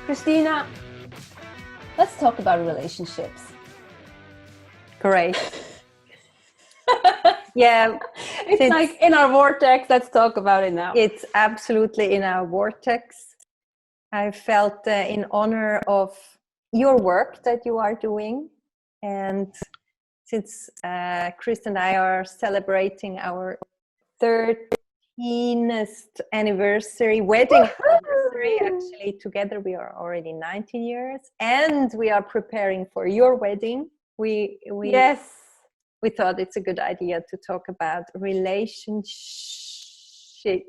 Christina, let's talk about relationships. Great. Yeah. It's like in our vortex. Let's talk about it now. It's absolutely in our vortex. I felt in honor of your work that you are doing. And since Chris and I are celebrating our 13th anniversary, wedding anniversary, actually together we are already 19 years, and we are preparing for your wedding. Yes. We thought it's a good idea to talk about relationship.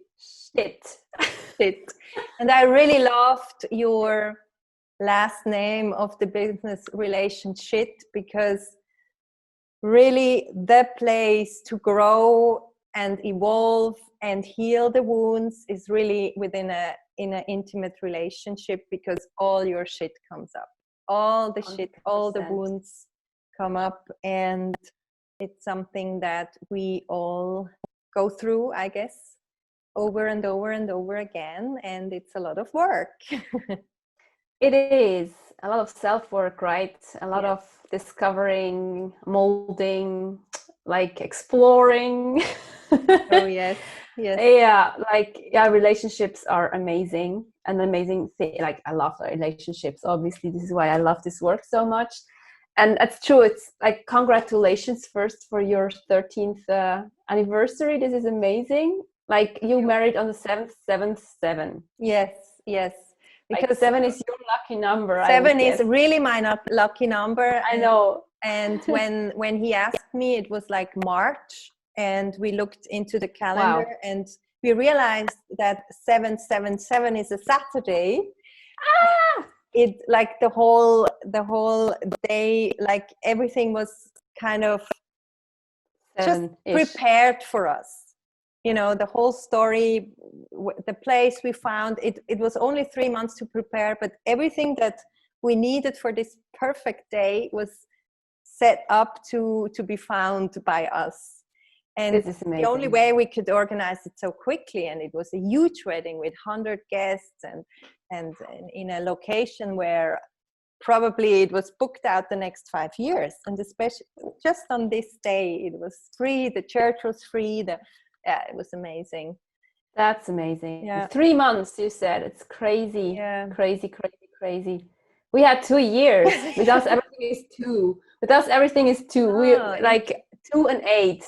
And I really loved your last name of the business, Relationship, because really the place to grow and evolve and heal the wounds is really in an intimate relationship, because all your shit comes up, all the shit, 100%. All the wounds come up, and it's something that we all go through, I guess, over and over and over again, and it's a lot of work. It is a lot of self-work, right? A lot of discovering, molding, like exploring. Oh yes. Relationships are amazing, an amazing thing. Like, I love relationships, obviously. This is why I love this work so much. And it's true, it's like, congratulations first for your 13th anniversary. This is amazing. Like, you married on the 7th. Yes. Because like 7 is your lucky number. 7 is really my lucky number. I know. And when he asked me, it was like March, and we looked into the calendar. Wow. And we realized that 777 is a Saturday. It like the whole day, like everything was kind of just prepared for us. You know, the whole story, the place we found, it was only 3 months to prepare, but everything that we needed for this perfect day was set up to be found by us. And this is amazing. The only way we could organize it so quickly, and it was a huge wedding with 100 guests and in a location where probably it was booked out the next 5 years. And especially just on this day, it was free. The church was free. It was amazing. That's amazing. Yeah. 3 months, you said. It's crazy. Yeah. Crazy. We had 2 years. With us, everything is 2. With us, everything is 2. We like 2 and 8,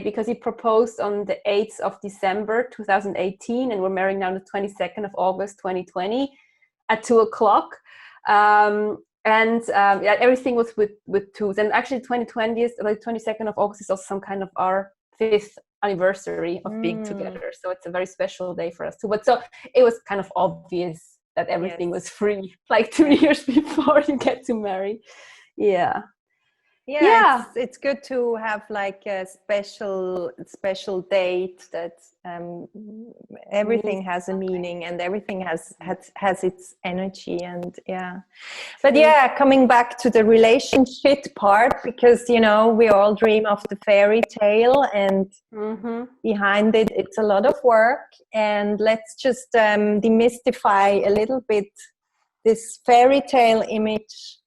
because he proposed on the 8th of December 2018, and we're married now on the 22nd of August 2020 at 2:00. Everything was with 2s. And actually, 2020 is like 22nd of August is also some kind of our 5th anniversary of being together. So it's a very special day for us too. But so it was kind of obvious that everything was free, like 2 years before you get to marry. Yeah. It's good to have like a special date that everything has a meaning, and everything has its energy. And coming back to the relationship part, because you know we all dream of the fairy tale, and behind it it's a lot of work. And let's just demystify a little bit this fairy tale image.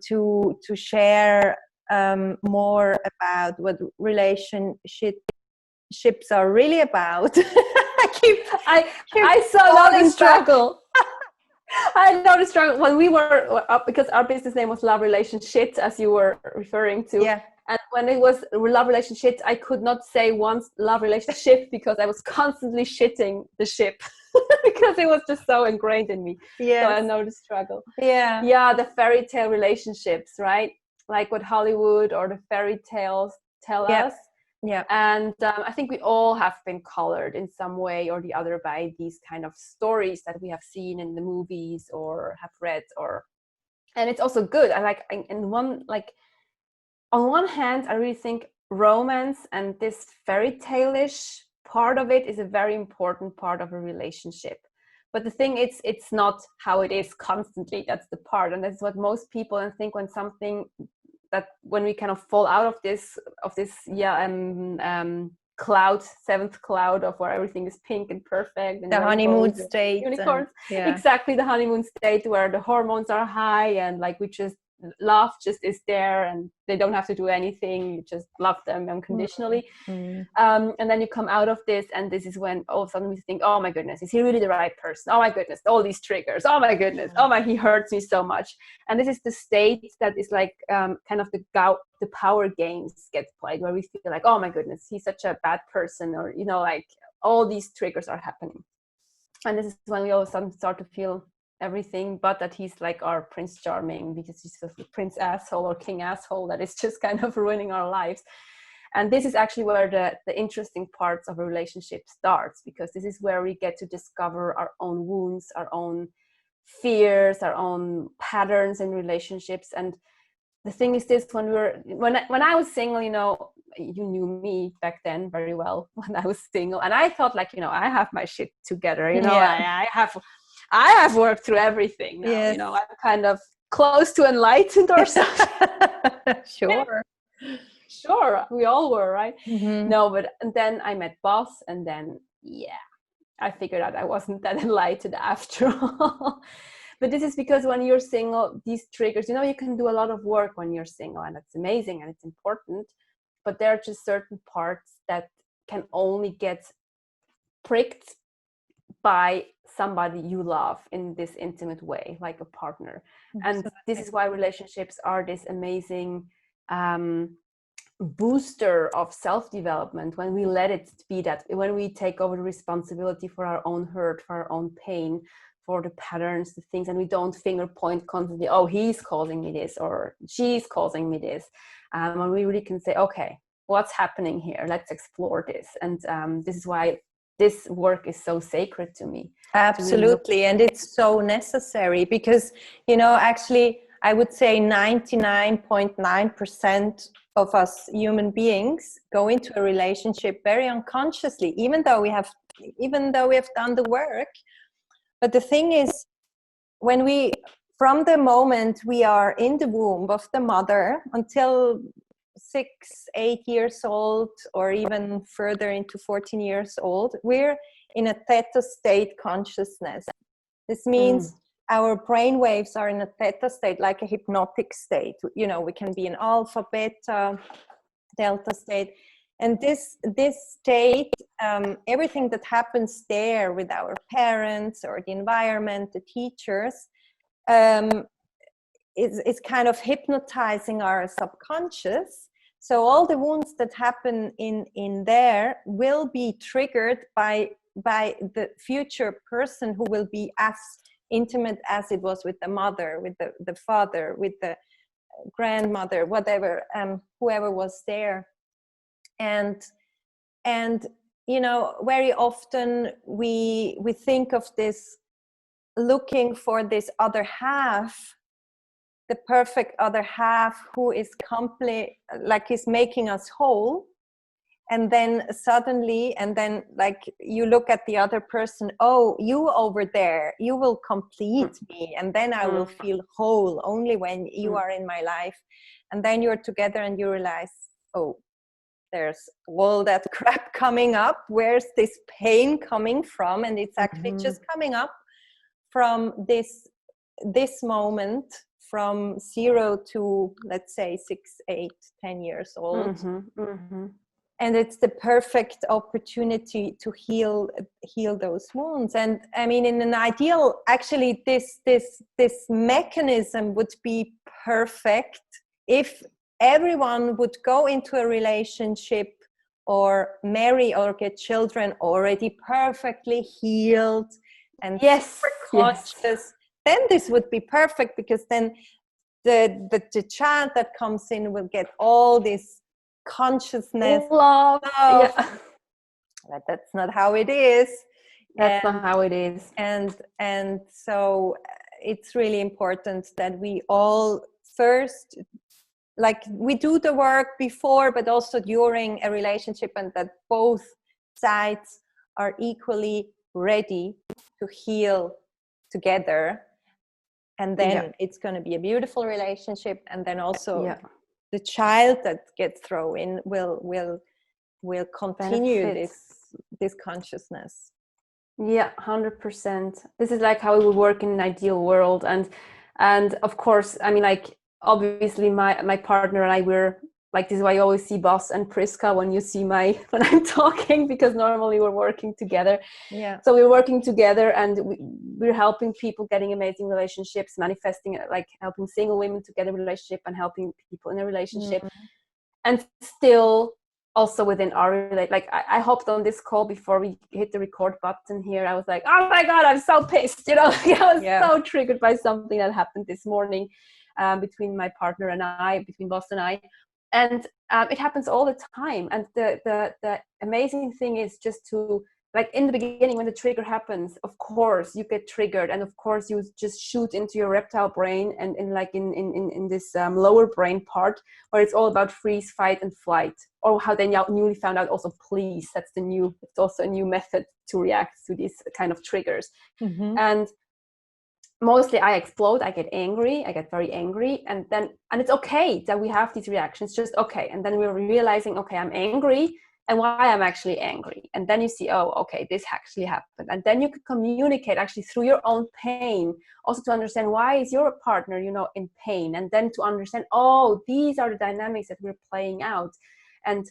To share more about what relationships are really about. I saw the struggle. I know the struggle when we were up, because our business name was Love Relationship, as you were referring to. Yeah. And when it was Love Relationship, I could not say once Love Relationship because I was constantly shitting the ship. Because it was just so ingrained in me. Yes. So I know the struggle. Yeah, the fairy tale relationships, right? Like what Hollywood or the fairy tales tell us. Yeah. And I think we all have been colored in some way or the other by these kind of stories that we have seen in the movies or have read. And it's also good. On one hand, I really think romance and this fairy tale-ish part of it is a very important part of a relationship. But the thing is, it's not how it is constantly. That's the part. And that's what most people think when we kind of fall out of this cloud, seventh cloud of where everything is pink and perfect, and the honeymoon rainbows and state, unicorns. yeah. Exactly, the honeymoon state where the hormones are high, and like we just love just is there, and they don't have to do anything. You just love them unconditionally. And then you come out of this, and this is when all of a sudden we think, oh my goodness, is he really the right person? Oh my goodness, all these triggers. Oh my goodness, oh my, he hurts me so much. And this is the state that is like kind of the power games get played, where we feel like, oh my goodness, he's such a bad person, or you know, like all these triggers are happening. And this is when we all of a sudden start to feel everything but that he's like our Prince Charming, because he's just a prince asshole or king asshole that is just kind of ruining our lives. And this is actually where the interesting parts of a relationship starts, because this is where we get to discover our own wounds, our own fears, our own patterns in relationships. And the thing is this, when I was single, you know, you knew me back then very well when I was single, and I thought like, you know, I have my shit together, you know, I have worked through everything now. Yes. You know, I'm kind of close to enlightened or something. Sure, we all were, right? No, but and then I met Boss, and then I figured out I wasn't that enlightened after all. But this is because when you're single, these triggers, you know, you can do a lot of work when you're single, and that's amazing and it's important. But there are just certain parts that can only get pricked by somebody you love in this intimate way, like a partner. And this is why relationships are this amazing booster of self-development, when we let it be that, when we take over the responsibility for our own hurt, for our own pain, for the patterns, the things, and we don't finger point constantly, oh, he's causing me this or she's causing me this. And we really can say, okay, what's happening here? Let's explore this. And this is why this work is so sacred to me. Absolutely. And it's so necessary because, you know, actually, I would say 99.9% of us human beings go into a relationship very unconsciously, even though we have done the work. But the thing is, from the moment we are in the womb of the mother until 6-8 years old, or even further into 14 years old, we're in a theta state consciousness. This means our brain waves are in a theta state, like a hypnotic state. You know, we can be in alpha, beta, delta state. And this state, everything that happens there with our parents or the environment, the teachers, is kind of hypnotizing our subconscious. So all the wounds that happen in there will be triggered by the future person who will be as intimate as it was with the mother, with the father, with the grandmother, whatever, whoever was there. And you know, very often we think of this, looking for this other half, the perfect other half who is complete, like is making us whole. And then suddenly, like you look at the other person, oh, you over there, you will complete me, and then I will feel whole only when you are in my life. And then you're together and you realize, oh, there's all that crap coming up. Where's this pain coming from? And it's actually just coming up from this moment, from 0 to, let's say, 6, 8, 10 years old. And it's the perfect opportunity to heal those wounds. And I mean, in an ideal, actually, this mechanism would be perfect if everyone would go into a relationship or marry or get children already perfectly healed and super conscious. Then this would be perfect, because then the child that comes in will get all this consciousness, love. But that's not how it is. That's not how it is. And so it's really important that we all first, like, we do the work before but also during a relationship, and that both sides are equally ready to heal together. And then it's going to be a beautiful relationship. And then also the child that gets thrown in will will continue benefits. this consciousness. Yeah, 100%. This is like how it would work in an ideal world. And of course, I mean, like, obviously my partner and I, we're like, this is why you always see Boss and Priska when you see when I'm talking, because normally we're working together. Yeah. So we're working together, and we're helping people getting amazing relationships, manifesting, like helping single women to get a relationship and helping people in a relationship. And still also within our like I hopped on this call before we hit the record button here. I was like, oh my God, I'm so pissed. You know, I was so triggered by something that happened this morning between my partner and I, between Boss and I. And it happens all the time. And the amazing thing is just to, like, in the beginning when the trigger happens, of course you get triggered, and of course you just shoot into your reptile brain and in this lower brain part where it's all about freeze, fight, and flight, or how they now newly found out also please. It's also a new method to react to these kind of triggers. And mostly I explode, I get angry, I get very angry, and it's okay that we have these reactions, just okay. And then we're realizing, okay, I'm angry, and why I'm actually angry. And then you see, oh, okay, this actually happened. And then you can communicate actually through your own pain, also to understand why is your partner, you know, in pain. And then to understand, oh, these are the dynamics that we're playing out. And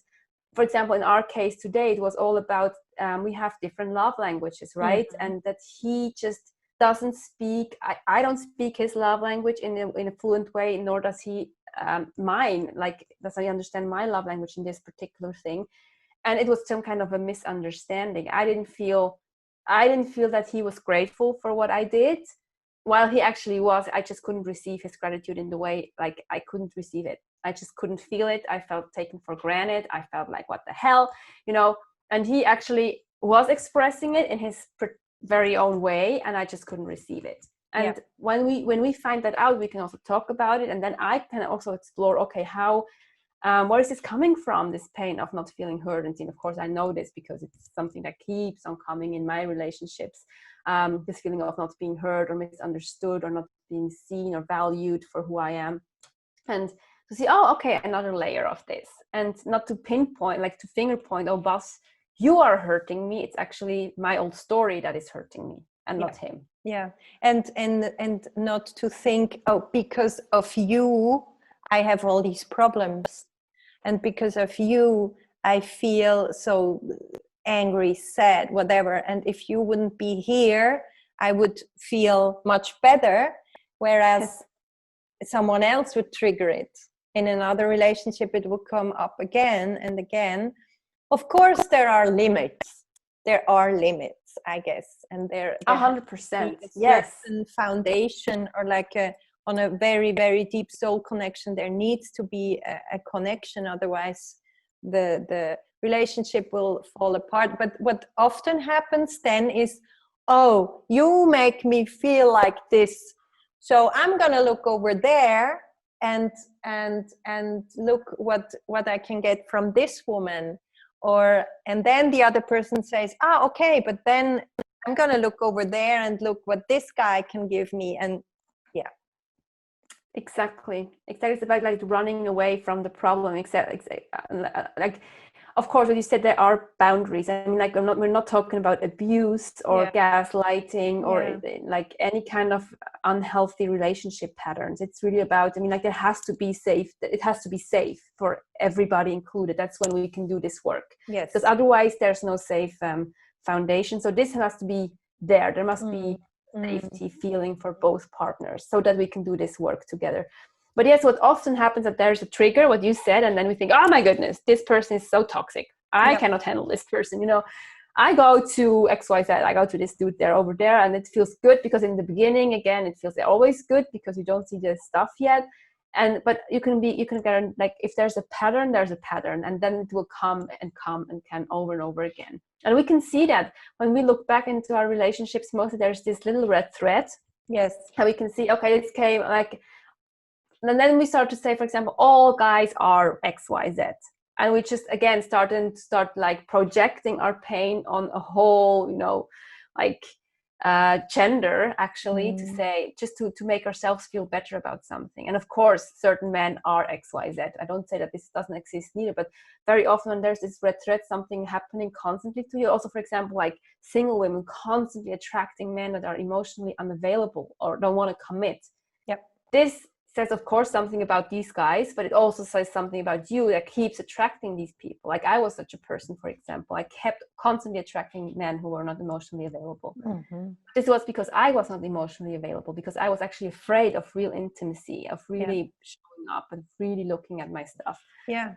for example, in our case today, it was all about, we have different love languages, right? And that he just doesn't speak, I don't speak his love language in a fluent way, nor does he mine, like, does he understand my love language in this particular thing. And it was some kind of a misunderstanding. I didn't feel that he was grateful for what I did, while he actually was. I just couldn't receive his gratitude in the way, like, I couldn't receive it. I just couldn't feel it. I felt taken for granted. I felt like, what the hell, you know. And he actually was expressing it in his very own way, and I just couldn't receive it. And when we find that out, we can also talk about it, and then I can also explore, okay, how where is this coming from, this pain of not feeling heard and seen. Of course I know this because it's something that keeps on coming in my relationships, this feeling of not being heard or misunderstood or not being seen or valued for who I am. And to see, oh, okay, another layer of this, and not to pinpoint, like to finger point, oh, Boss, you are hurting me. It's actually my old story that is hurting me, and not him. Yeah. And not to think, oh, because of you I have all these problems, and because of you I feel so angry, sad, whatever, and if you wouldn't be here I would feel much better, whereas someone else would trigger it in another relationship. It would come up again and again. Of course, there are limits, I guess, and there 100%, yes, foundation, or like on a very, very deep soul connection. There needs to be a connection, otherwise the relationship will fall apart. But what often happens then is, oh, you make me feel like this, so I'm gonna look over there and look what I can get from this woman. And then the other person says, okay, but then I'm gonna look over there and look what this guy can give me. And exactly. It's about, like, running away from the problem. Like, of course, what you said, there are boundaries. I mean, like, we're not talking about abuse or gaslighting or like any kind of unhealthy relationship patterns. It's really about, I mean, like, it has to be safe for everybody included. That's when we can do this work. Yes. Because otherwise there's no safe foundation. So this has to be there. There must be safety feeling for both partners so that we can do this work together. But yes, what often happens that there's a trigger, what you said, and then we think, oh my goodness, this person is so toxic. I cannot handle this person. You know, I go to XYZ, I go to this dude there over there, and it feels good because in the beginning, again, it feels always good because you don't see the stuff yet. But you can get, like, if there's a pattern, there's a pattern, and then it will come and can over and over again. And we can see that when we look back into our relationships, mostly there's this little red thread. Yes. And we can see, okay, this came, like, and then we start to say, for example, all guys are XYZ. And we just, again, start like projecting our pain on a whole, you know, like gender, actually, to say, just to make ourselves feel better about something. And of course, certain men are XYZ. I don't say that this doesn't exist neither, but very often when there's this red thread, something happening constantly to you. Also, for example, like single women constantly attracting men that are emotionally unavailable or don't want to commit. Yep. This says, of course, something about these guys, but it also says something about you that keeps attracting these people. Like I was such a person, for example. I kept constantly attracting men who were not emotionally available. This was because I was not emotionally available, because I was actually afraid of real intimacy, of really showing up and really looking at my stuff. Yeah.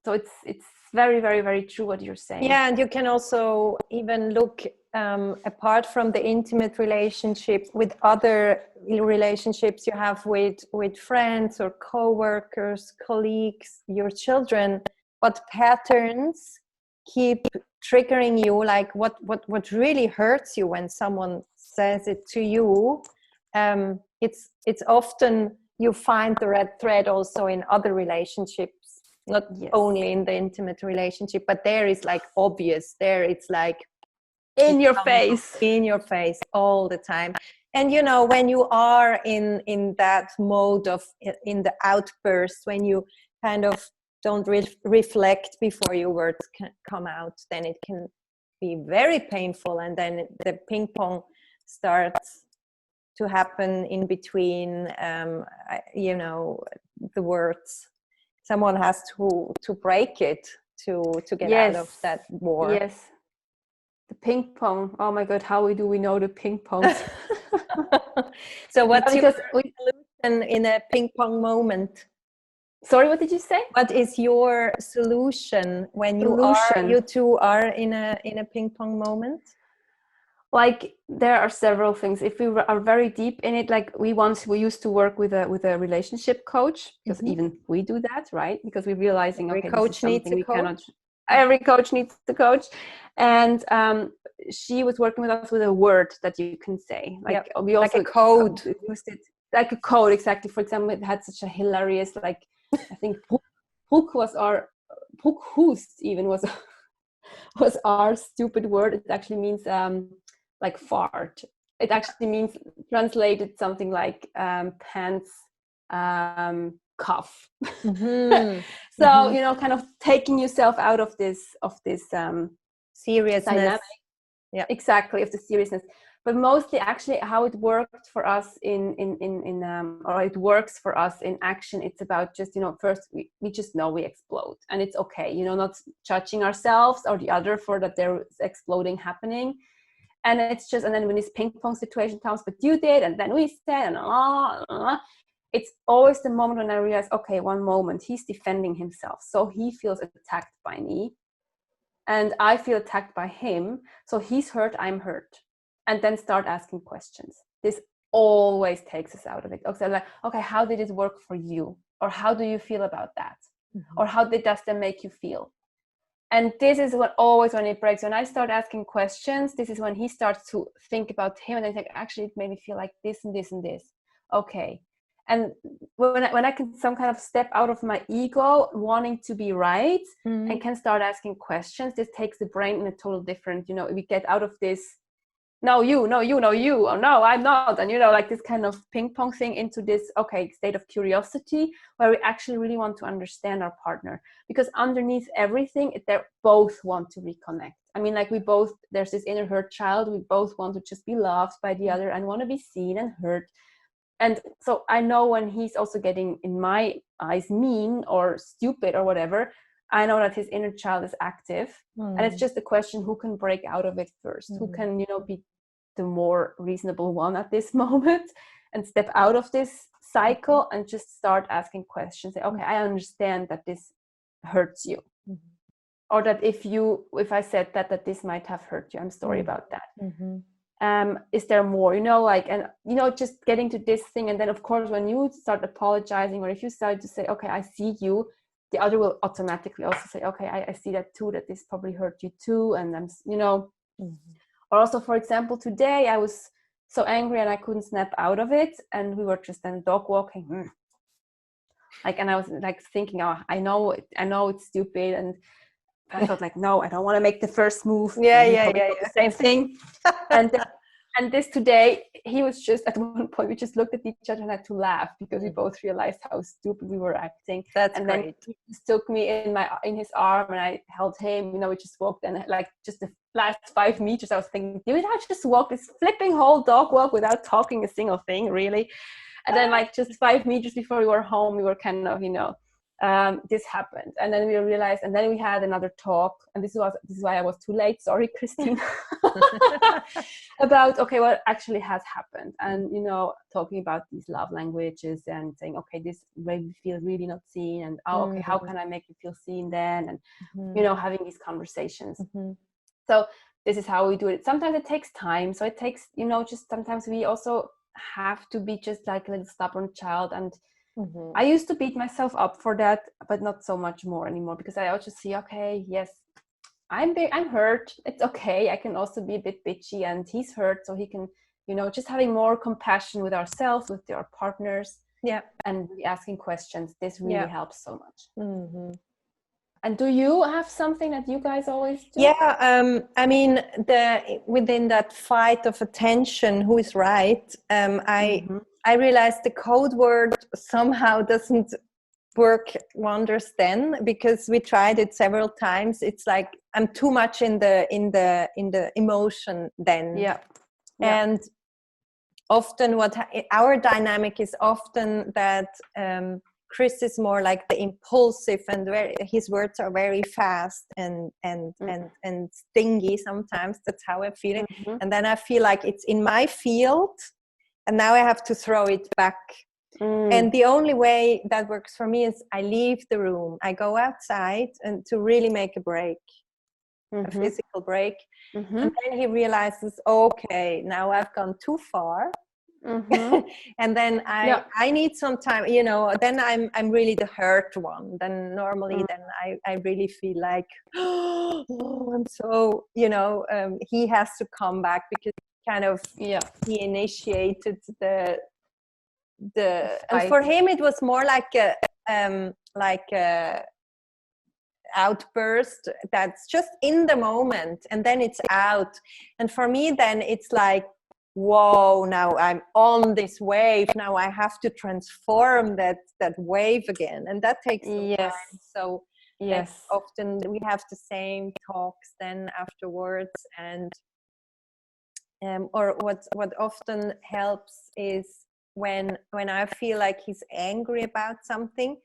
So it's very, very, very true what you're saying. Yeah, and you can also even look apart from the intimate relationship with other relationships you have with friends or co-workers, colleagues, your children. What patterns keep triggering you? Like what really hurts you when someone says it to you? It's often you find the red thread also in other relationships. Not only in the intimate relationship, but there is like obvious, there it's like in your face all the time. And you know, when you are in that mode of in the outburst, when you kind of don't reflect before your words can come out, then it can be very painful, and then the ping pong starts to happen in between you know, the words. Someone has to break it to get out of that war. Yes. The ping pong. Oh my God, how do we know the ping pongs? So what's your solution in a ping pong moment? Sorry, what did you say? What is your solution when you two are in a ping pong moment? Like there are several things. If we are very deep in it, like we used to work with a relationship coach, because even we do that, right? Because we're realizing every coach needs a coach. Every coach needs a coach. And she was working with us with a word that you can say, like we also like a code. Used it like a code, exactly. For example, it had such a hilarious, like I think Brukhust even was our stupid word. It actually means like fart. It actually means, translated, something like pants cuff. So you know, kind of taking yourself out of this seriousness dynamic. Exactly, of the seriousness. But mostly actually how it worked for us or it works for us in action, it's about just, you know, first we just know we explode, and it's okay, you know, not judging ourselves or the other for that there is exploding happening. And it's just, and then when this ping pong situation comes, but you did, and then we said, and it's always the moment when I realize, okay, one moment, he's defending himself, so he feels attacked by me, and I feel attacked by him, so he's hurt, I'm hurt. And then start asking questions. This always takes us out of it. Okay, like, okay, how did it work for you? Or how do you feel about that? Or how does that make you feel? And this is what always, when it breaks, when I start asking questions, this is when he starts to think about him, and I think, actually, it made me feel like this and this and this. Okay. And when I can some kind of step out of my ego, wanting to be right, and can start asking questions, this takes the brain in a total different, you know, we get out of this, no, you, or no, I'm not. And, you know, like this kind of ping pong thing into this, okay, state of curiosity, where we actually really want to understand our partner. Because underneath everything, they both want to reconnect. I mean, like there's this inner hurt child. We both want to just be loved by the other and want to be seen and heard. And so I know when he's also getting, in my eyes, mean or stupid or whatever, I know that his inner child is active. And it's just a question, who can break out of it first? Who can, you know, be the more reasonable one at this moment and step out of this cycle and just start asking questions. Say, okay, I understand that this hurts you. Or that if I said that this might have hurt you, I'm sorry about that. Is there more, you know, like, and, you know, just getting to this thing. And then, of course, when you start apologizing, or if you start to say, okay, I see you, the other will automatically also say, okay, I see that too, that this probably hurt you too. And I'm, you know, or also, for example, today I was so angry and I couldn't snap out of it. And we were just then dog walking. Like, and I was like thinking, oh, I know it's stupid. I thought like, no, I don't want to make the first move. Yeah, And he yeah, probably yeah, thought yeah. the same thing. And this today, he was just, at one point, we just looked at each other and had to laugh because we both realized how stupid we were acting. That's and great. Then he just took me in his arm, and I held him. We just walked, and like just the last 5 meters, I was thinking, did I just walk this flipping whole dog walk without talking a single thing, really? And then like just 5 meters before we were home, we were kind of, this happened. And then we realized, and then we had another talk, and this is why I was too late. Sorry, Christine. About, okay, what actually has happened. And, talking about these love languages and saying, okay, this way we feel really not seen. And, okay, how can I make you feel seen then? And, having these conversations. So this is how we do it. Sometimes it takes time. So it takes, just sometimes we also have to be just like a little stubborn child. And I used to beat myself up for that, but not so much more anymore, because I also see, okay, yes, I'm hurt. It's okay. I can also be a bit bitchy, and he's hurt. So he can, just having more compassion with ourselves, with our partners. Yeah. And asking questions. This really helps so much. And do you have something that you guys always do? Yeah, I mean, within that fight of attention, who is right? I realized the code word somehow doesn't work wonders then, because we tried it several times. It's like I'm too much in the emotion then. Yeah. And often our dynamic is often that Chris is more like the impulsive, and his words are very fast and stingy sometimes. That's how I feel it. And then I feel like it's in my field, and now I have to throw it back. And the only way that works for me is I leave the room. I go outside and to really make a break, a physical break. And then he realizes, okay, now I've gone too far. And then I need some time, then I'm really the hurt one. Then normally then I really feel like, oh, I'm so, he has to come back, because kind of he initiated the and for him it was more like a outburst that's just in the moment, and then it's out. And for me then it's like, whoa, now I'm on this wave, now I have to transform that wave again, and that takes some time. So often we have the same talks then afterwards. And or what often helps is when I feel like he's angry about something,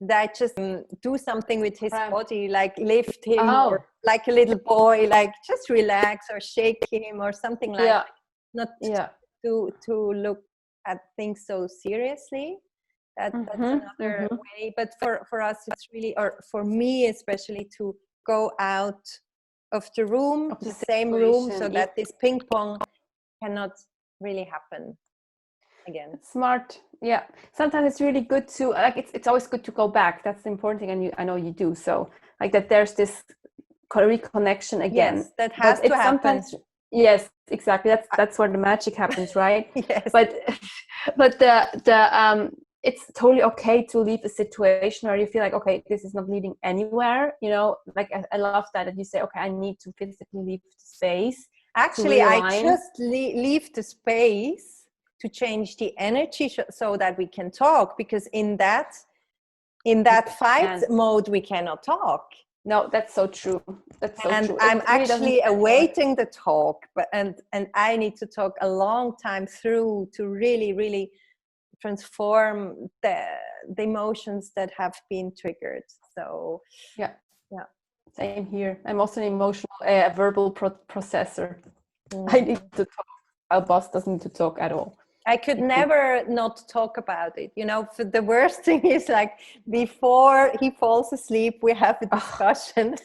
that just do something with his body, like lift him, or like a little boy, like just relax or shake him or something like that. Not to look at things so seriously. That's another way. But for us, it's really, or for me especially, to go out of the room, the same room, so that this ping pong cannot really happen again. That's smart. Yeah. Sometimes it's really good to, like, it's always good to go back. That's the important thing, and I know you do. So like that, there's this reconnection again. Yes, that has to happen. Yes, exactly. That's where the magic happens, right? Yes. But the it's totally okay to leave a situation where you feel like, okay, this is not leading anywhere. Like I love that you say, okay, I need to physically leave the space. Actually, I just leave the space to change the energy so that we can talk, because in that fight mode we cannot talk. No, that's so true. That's so true. I'm actually awaiting the talk, but and I need to talk a long time through to really, really transform the emotions that have been triggered. So yeah, same here. I'm also an emotional, verbal processor. I need to talk. Our boss doesn't need to talk at all. I could never not talk about it. The worst thing is, like, before he falls asleep, we have a discussion.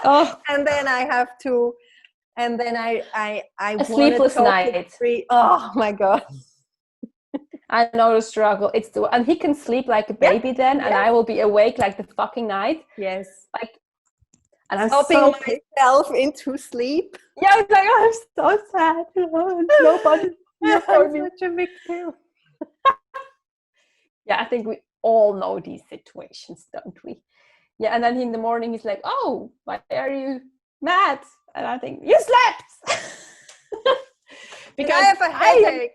And then I have to, and then I a sleepless night. Oh my God. I know the struggle. And he can sleep like a baby then, and I will be awake like the fucking night. Yes. Like, and I'm stopping myself into sleep. Yeah, it's like, I'm so sad. Nobody. I'm such a victim. Yeah, I think we all know these situations, don't we? Yeah, and then in the morning he's like, "Oh, why are you mad?" And I think, "You slept." Because I have a headache.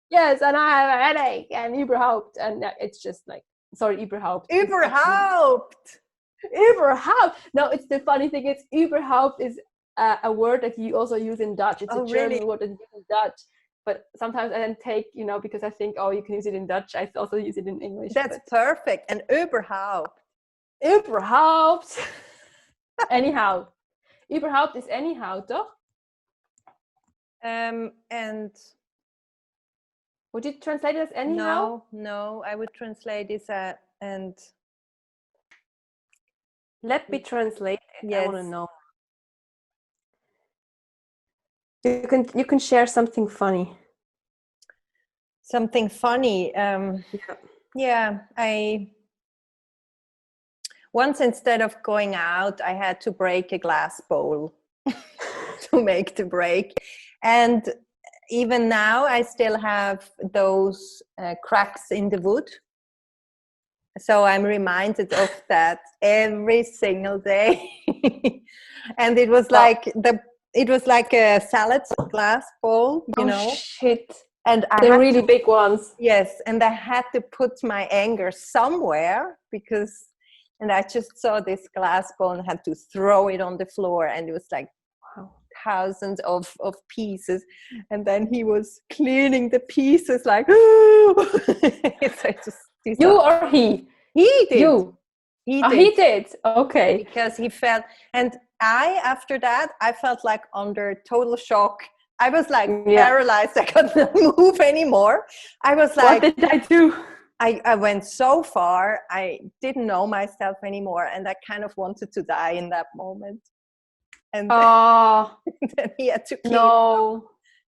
Yes, and I have a headache, and überhaupt, and it's just like, sorry, überhaupt. Überhaupt. Überhaupt. No, it's the funny thing. It's überhaupt is a word that you also use in Dutch. It's a German word that you use in Dutch. But sometimes I then take, because I think, oh, you can use it in Dutch. I also use it in English. That's perfect. And überhaupt. Überhaupt. Anyhow. Überhaupt is anyhow, toch? And would you translate it as anyhow? No, I would translate this and let me translate it. Yes. I want to know. You can share something funny. Something funny. Yeah, I once, instead of going out, I had to break a glass bowl to make the break. And even now, I still have those cracks in the wood. So I'm reminded of that every single day. And it was like a salad glass bowl, you know. Shit. And they're really big ones. Yes, and I had to put my anger somewhere and I just saw this glass bowl and had to throw it on the floor, and it was like thousands of pieces. And then he was cleaning the pieces like, you or he? He did. You. He did. He did. Okay. Because he felt, and after that, I felt like under total shock. I was like paralyzed. I couldn't move anymore. I was like, what did I do? I went so far. I didn't know myself anymore. And I kind of wanted to die in that moment. And then he had to clean up.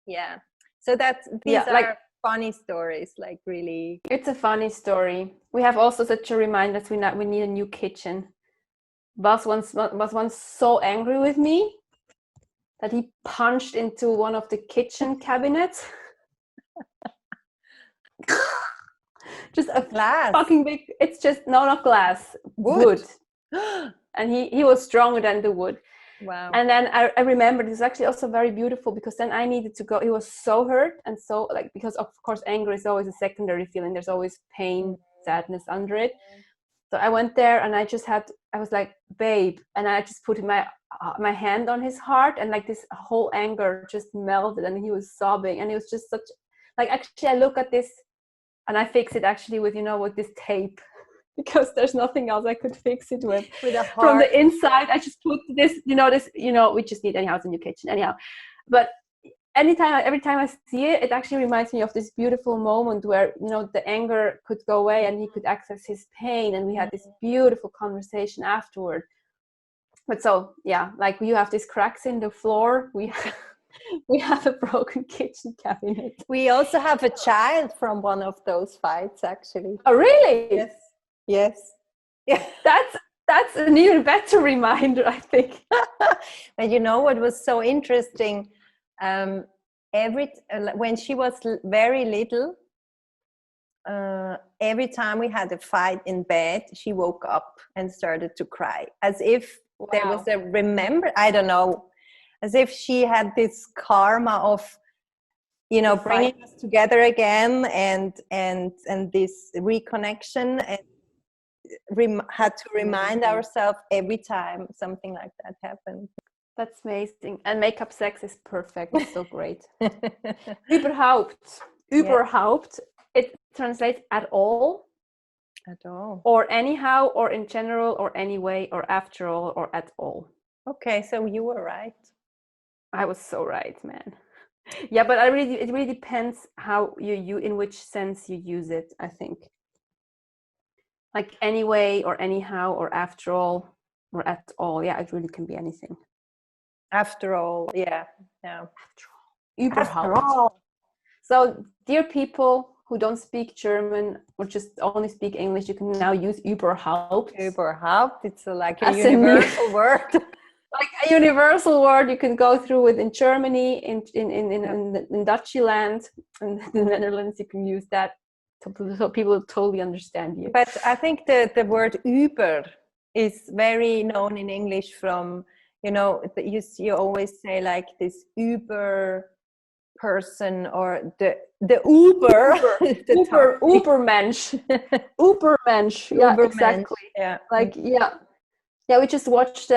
Yeah. So these are like funny stories, like really. It's a funny story. We have also such a reminder that we need a new kitchen. Was once so angry with me that he punched into one of the kitchen cabinets. Just a glass. Fucking big. It's just not glass. Wood. And he was stronger than the wood. Wow. And then I remember this is actually also very beautiful, because then I needed to go. He was so hurt, and so because of course anger is always a secondary feeling. There's always pain, sadness under it. So I went there and I was like, babe, and I just put my hand on his heart, and like this whole anger just melted, and he was sobbing, and it was just actually I look at this and I fix it actually with this tape, because there's nothing else I could fix it with a heart. From the inside. I just put this, we just need anyhow, it's in your kitchen anyhow. But every time I see it, it actually reminds me of this beautiful moment where, the anger could go away and he could access his pain, and we had this beautiful conversation afterward. But so, yeah, like you have these cracks in the floor. We have a broken kitchen cabinet. We also have a child from one of those fights, actually. Oh, really? Yes. Yes. Yeah. That's an even better reminder, I think. But what was so interesting? When she was very little, every time we had a fight in bed, she woke up and started to cry, as if there was I don't know, as if she had this karma of bringing us together again, and this reconnection, and had to remind ourselves every time something like that happened. That's amazing. And makeup sex is perfect. It's so great. Überhaupt. Überhaupt. It translates at all. At all. Or anyhow, or in general, or anyway, or after all, or at all. Okay, so you were right. I was so right, man. Yeah, but it really depends how you in which sense you use it, I think. Like anyway, or anyhow, or after all, or at all. Yeah, it really can be anything. After all, yeah. After all. So, dear people who don't speak German or just only speak English, you can now use überhaupt. Überhaupt, it's like a universal word. Like a universal word you can go through with in Germany, in Dutchy land, and in the Netherlands, you can use that so people totally understand you. But I think the word über is very known in English from, you know, you always say like this Uber person, or the Uber, Ubermensch. Ubermensch. Yeah, exactly. Yeah. Like, yeah, we just watched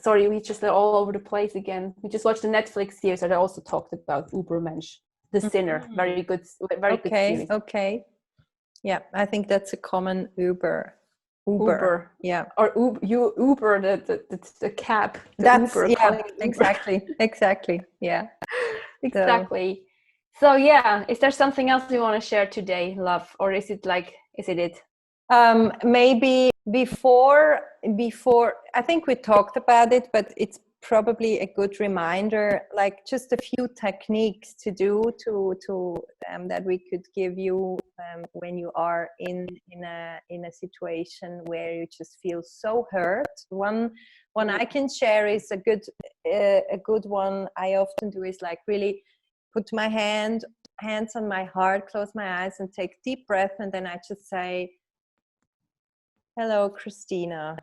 sorry, we just are all over the place again. We just watched the Netflix series that I also talked about, Ubermensch, the sinner. Very good series. Okay. Yeah, I think that's a common Uber. Yeah. Or Uber, the cab. That's Uber, yeah, exactly. Yeah. Exactly. So yeah, is there something else you want to share today, love? Or is it it? Maybe before I think we talked about it, but it's probably a good reminder, like just a few techniques to do to that we could give you when you are in a situation where you just feel so hurt. One I can share is a good one I often do is like really put my hands on my heart, close my eyes and take deep breath, and then I just say, hello, Christina,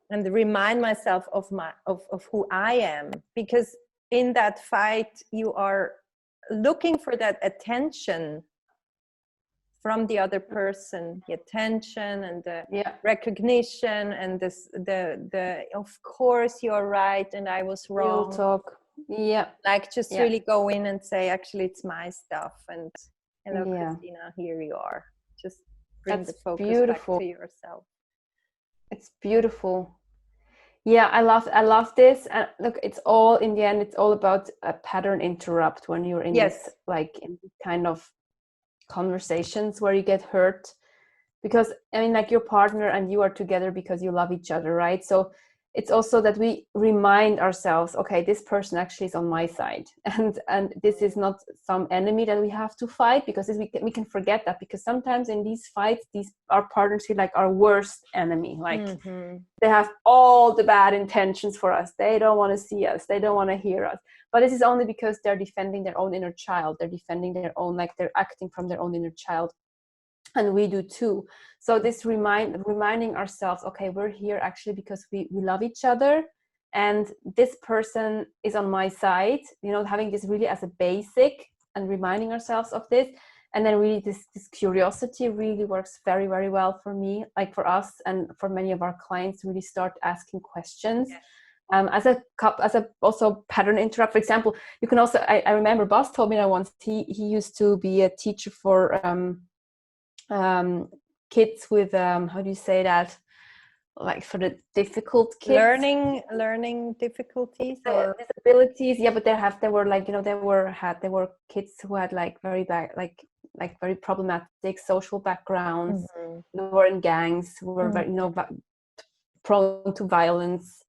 and remind myself of who I am, because in that fight you are looking for that attention from the other person, the attention and the recognition and the of course you're right and I was wrong. Real talk. Yeah. Like just really go in and say, actually it's my stuff, and hello, Christina, here you are. Just bring the focus back to yourself. It's beautiful. Yeah, I love this. And look, it's all in the end, it's all about a pattern interrupt when you're in this, like in kind of conversations where you get hurt, because I mean, like your partner and you are together because you love each other, right? So it's also that we remind ourselves, okay, this person actually is on my side, and this is not some enemy that we have to fight, because we can forget that, because sometimes in these fights, our partners feel like our worst enemy, like they have all the bad intentions for us, they don't want to see us, they don't want to hear us, but this is only because they're defending their own inner child, they're defending their own, like they're acting from their own inner child. And we do too. So this reminding ourselves, okay, we're here actually because we love each other, and this person is on my side, you know, having this really as a basic and reminding ourselves of this. And then really this curiosity really works very, very well for me, like for us and for many of our clients, to really start asking questions. As a also pattern interrupt. For example, you can also, I remember Bas told me that once he used to be a teacher for kids with how do you say that, like for the difficult kids, learning difficulties or disabilities, but they were like, you know, they were kids who had like very bad, like very problematic social backgrounds, who were in gangs, who were very, you know, prone to violence,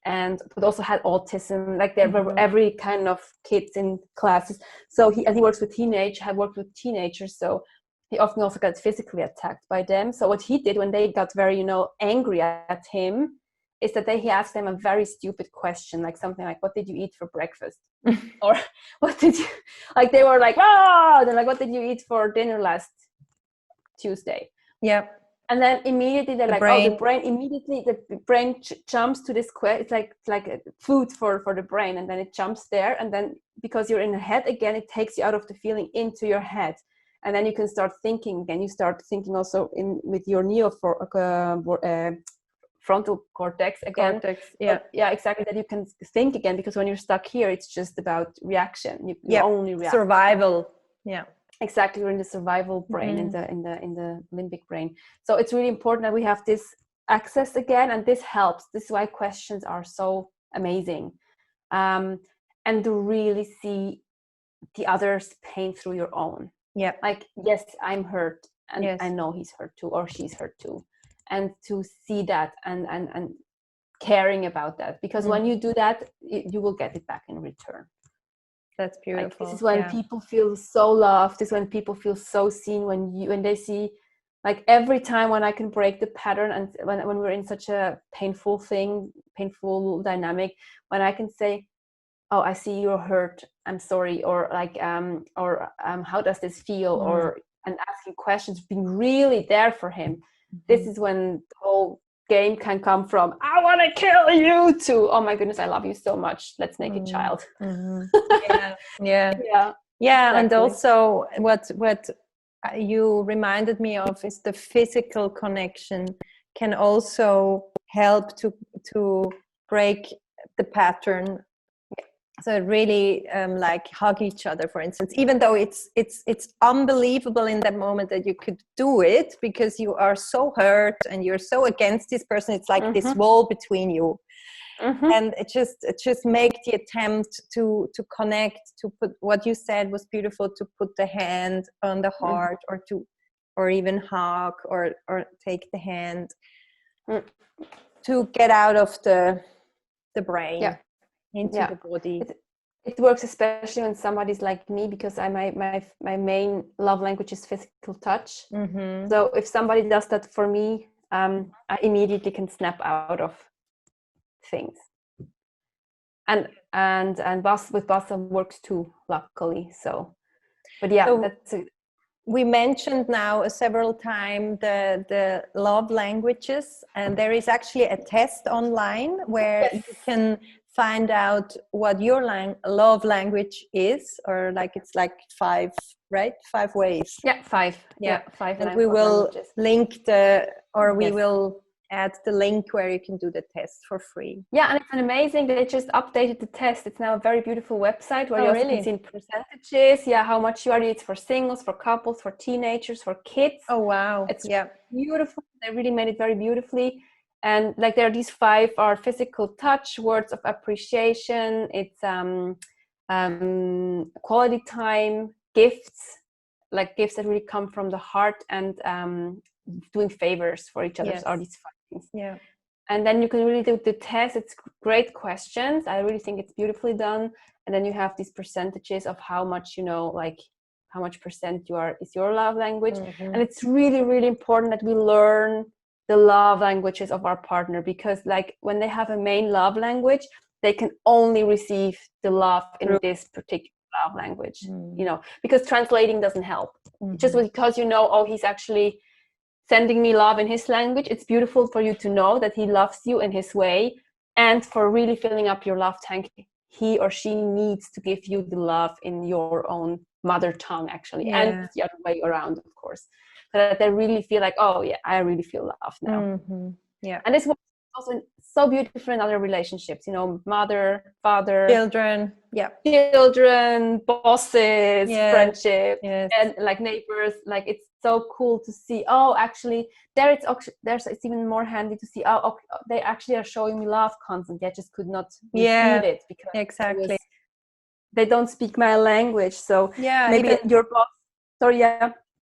but also had autism, like there were every kind of kids in classes. So he worked with teenagers, so he often also got physically attacked by them. So what he did when they got very, you know, angry at him, is that he asked them a very stupid question, like something like, what did you eat for breakfast? Or what did you, like they were like, they're like, what did you eat for dinner last Tuesday? Yeah. And then immediately they're the brain jumps to this question. It's like a food for the brain, and then it jumps there, and then because you're in the head again, it takes you out of the feeling into your head. And then you can start thinking again. You start thinking also with your frontal cortex again. Exactly. That you can think again, because when you're stuck here, it's just about reaction. You only react. Survival. Yeah. Exactly. We're in the survival brain, in the limbic brain. So it's really important that we have this access again, and this helps. This is why questions are so amazing, and to really see the other's pain through your own. Yeah. Like, yes, I'm hurt, and I know he's hurt too, or she's hurt too. And to see that and caring about that, because when you do that, you will get it back in return. That's beautiful. Like, this is when people feel so loved. This is when people feel so seen, when they see, like every time when I can break the pattern, and when we're in such a painful dynamic, when I can say, oh, I see you're hurt, I'm sorry, or like how does this feel, or and asking questions, being really there for him. This is when the whole game can come from I want to kill you to oh my goodness, I love you so much, let's make a child. Yeah, yeah, Yeah, yeah. exactly. And also what you reminded me of is the physical connection can also help to break the pattern. So really like hug each other, for instance, even though it's unbelievable in that moment that you could do it because you are so hurt and you're so against this person. It's like this wall between you. And it just make the attempt to connect, to put, what you said was beautiful, to put the hand on the heart, or even hug, or take the hand, to get out of the brain into the body. It works especially when somebody's like me, because my main love language is physical touch. So if somebody does that for me, I immediately can snap out of things. And with Bassa works too, luckily. So, but yeah, so, that's it. We mentioned now several times the love languages, and there is actually a test online where you can find out what your love language is, or like it's like 5, right? 5 ways. Yeah, 5. Yeah, 5. And we will link we will add the link where you can do the test for free. Yeah, and it's amazing that they just updated the test. It's now a very beautiful website where you also can see percentages. Yeah, how much you are. It's for singles, for couples, for teenagers, for kids. Oh wow! It's beautiful. They really made it very beautifully. And like there are these 5 are physical touch, words of appreciation. It's quality time, gifts, like gifts that really come from the heart, and doing favors for each other are these 5 things. Yeah. And then you can really do the test. It's great questions. I really think it's beautifully done. And then you have these percentages of how much, like how much percent is your love language. And it's really, really important that we learn the love languages of our partner, because like when they have a main love language, they can only receive the love in this particular love language, because translating doesn't help. Just because he's actually sending me love in his language, it's beautiful for you to know that he loves you in his way. And for really filling up your love tank, he or she needs to give you the love in your own mother tongue, actually, and the other way around, of course, so that they really feel like, oh yeah, I really feel loved now. And this was also so beautiful in other relationships, mother, father, children, bosses, friendship, and like neighbors. Like it's so cool to see, actually it's even more handy to see, they actually are showing me love constantly. I just could not receive it because they don't speak my language. So maybe your boss,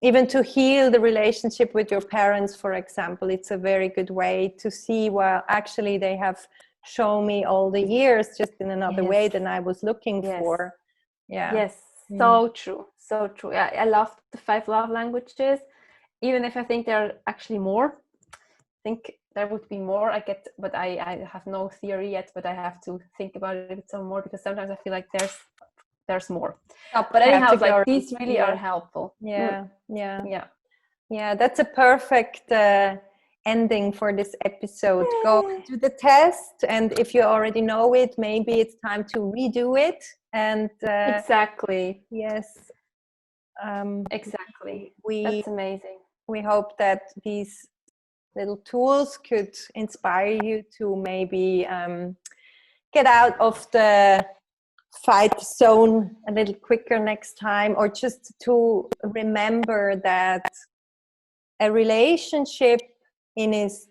even to heal the relationship with your parents, for example, it's a very good way to see, well, actually they have shown me all the years, just in another way than I was looking for. So true. I love the 5 love languages, even if I think there are actually more. I think there would be more. But I have no theory yet, but I have to think about it some more, because sometimes I feel like there's more. But anyhow, like these really are helpful. That's a perfect ending for this episode. Go and do the test, and if you already know it, maybe it's time to redo it. And exactly. Exactly. That's amazing. We hope that these little tools could inspire you to maybe get out of the fight zone a little quicker next time, or just to remember that a relationship in its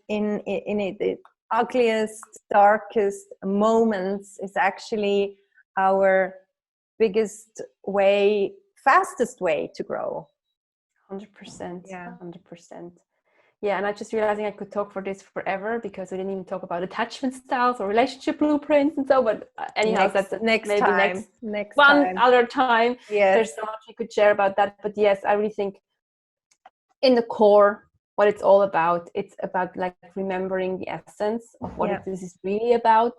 ugliest, darkest moments is actually our biggest way, fastest way to grow. 100%. 100%. Yeah, and I just realizing I could talk for this forever, because we didn't even talk about attachment styles or relationship blueprints and so. But anyhow, that's next other time. There's so much we could share about that. But yes, I really think in the core, what it's all about, it's about like remembering the essence of what this is really about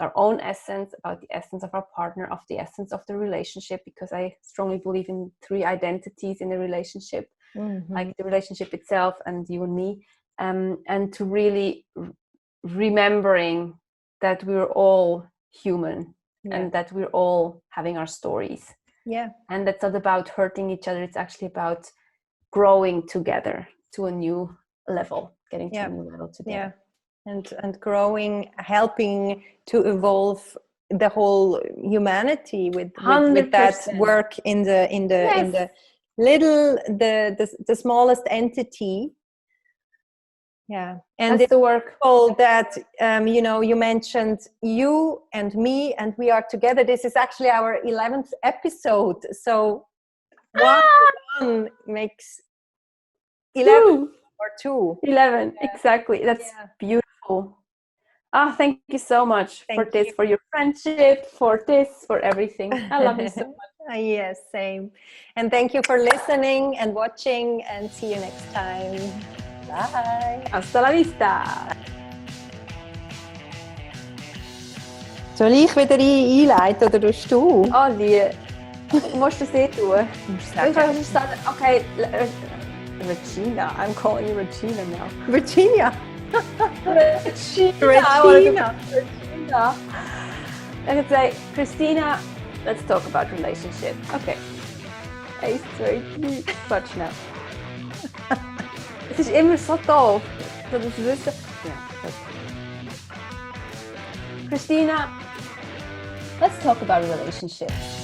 our own essence, about the essence of our partner, of the essence of the relationship, because I strongly believe in 3 identities in a relationship, like the relationship itself and you and me. and to really remembering that we're all human and that we're all having our stories. Yeah. And that's not about hurting each other. It's actually about growing together to a new level, getting to a new level together. Yeah. And growing, helping to evolve the whole humanity with that work in the little, the smallest entity. Yeah. And that's the work that you mentioned you and me, and we are together. This is actually our 11th episode. So one makes 11 or 2. 11, exactly. That's beautiful. Thank you so much for your friendship, for everything. I love you so much. Yes, same. And thank you for listening and watching, and see you next time. Bye. Hasta la vista. Soll ich wieder einleiten oder tust du? Oh, lieb. Du musst das tun. Okay, Regina. I'm calling you Regina now. Virginia. Regina. I could say, Christina, let's talk about relationship. Okay. It's very cute. Quatsch, now. Es ist immer so doof, dass es wissen. Ja, Christina, let's talk about relationships.